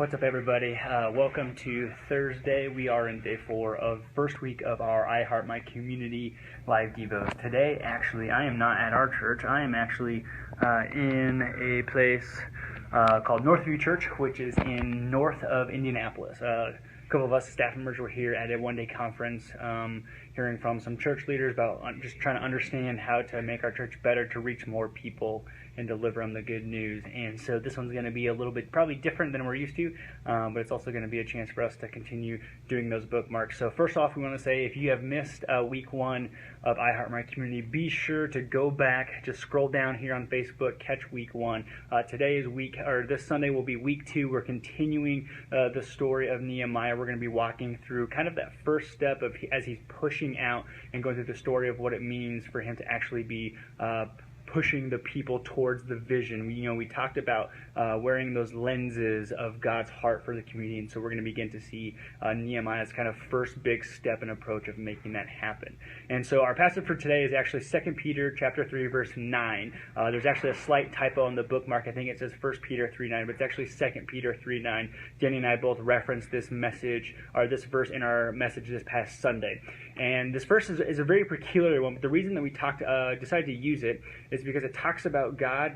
What's up, everybody? Welcome to Thursday. We are in day 4 of first week of our I Heart My Community live devos. Today, actually, I am not at our church. I am actually in a place called Northview Church, which is in north of Indianapolis. A couple of us staff members were here at a one-day conference, hearing from some church leaders about just trying to understand how to make our church better to reach more people and deliver them the good news. And so this one's going to be a little bit probably different than we're used to, but it's also going to be a chance for us to continue doing those bookmarks. So first off, we want to say if you have missed week 1 of I Heart My Community, be sure to go back, just scroll down here on Facebook, catch week 1. Today is this Sunday will be week 2. We're continuing the story of Nehemiah. We're going to be walking through kind of that first step of as he's pushing out and going through the story of what it means for him to actually be pushing the people towards the vision. We talked about wearing those lenses of God's heart for the community, and so we're going to begin to see Nehemiah's kind of first big step and approach of making that happen. And so our passage for today is actually 2 Peter chapter 3, verse 9. There's actually a slight typo on the bookmark. I think it says 1 Peter 3:9, but it's actually 2 Peter 3:9. Danny and I both referenced this message, or this verse in our message this past Sunday. And this verse is a very peculiar one, but the reason that we decided to use it is because it talks about God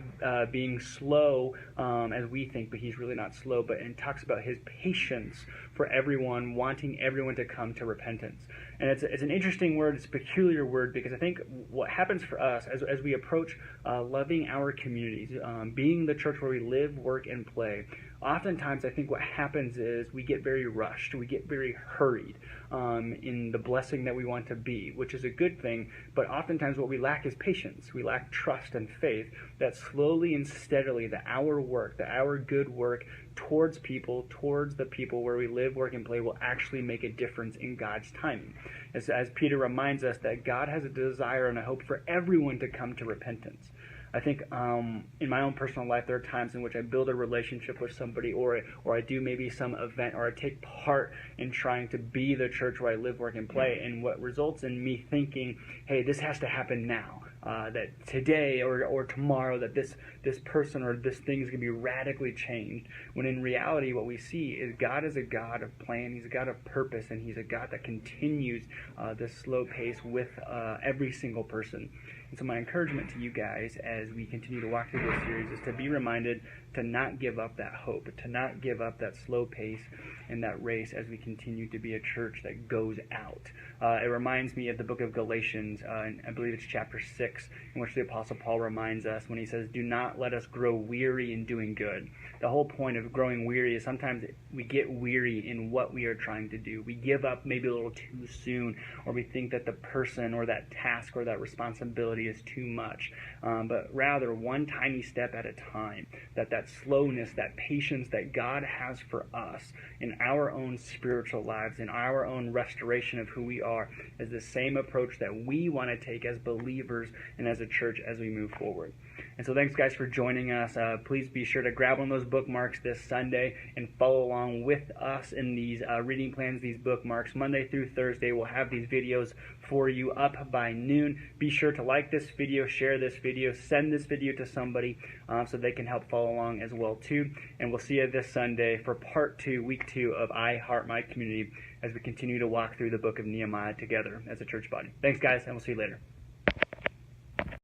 being slow as we think, but he's really not slow, but it talks about his patience for everyone, wanting everyone to come to repentance. And it's an interesting word, it's a peculiar word, because I think what happens for us as we approach loving our communities, being the church where we live, work, and play, oftentimes I think what happens is we get very rushed, we get very hurried in the blessing that we want to be, which is a good thing, but oftentimes what we lack is patience. We lack trust and faith that slowly and steadily our work, our good work towards the people where we live, work, and play will actually make a difference in God's timing. As Peter reminds us that God has a desire and a hope for everyone to come to repentance. I think in my own personal life, there are times in which I build a relationship with somebody, or I do maybe some event, or I take part in trying to be the church where I live, work, and play, and what results in me thinking, hey, this has to happen now. That today or tomorrow that this person or this thing is going to be radically changed, when in reality what we see is God is a God of plan, he's a God of purpose, and he's a God that continues this slow pace with every single person. And so my encouragement to you guys as we continue to walk through this series is to be reminded to not give up that hope, to not give up that slow pace and that race as we continue to be a church that goes out. It reminds me of the book of Galatians, and I believe it's chapter 6, in which the Apostle Paul reminds us when he says, do not let us grow weary in doing good. The whole point of growing weary is sometimes we get weary in what we are trying to do. We give up maybe a little too soon, or we think that the person or that task or that responsibility is too much. But rather, one tiny step at a time, that slowness, that patience that God has for us in our own spiritual lives, in our own restoration of who we are, is the same approach that we want to take as believers and as a church as we move forward. And so thanks, guys, for joining us. Please be sure to grab one of those bookmarks this Sunday and follow along with us in these reading plans, these bookmarks. Monday through Thursday, we'll have these videos for you up by noon. Be sure to like this video, share this video, send this video to somebody so they can help follow along as well, too. And we'll see you this Sunday for part 2, week 2 of I Heart My Community as we continue to walk through the book of Nehemiah together as a church body. Thanks, guys, and we'll see you later.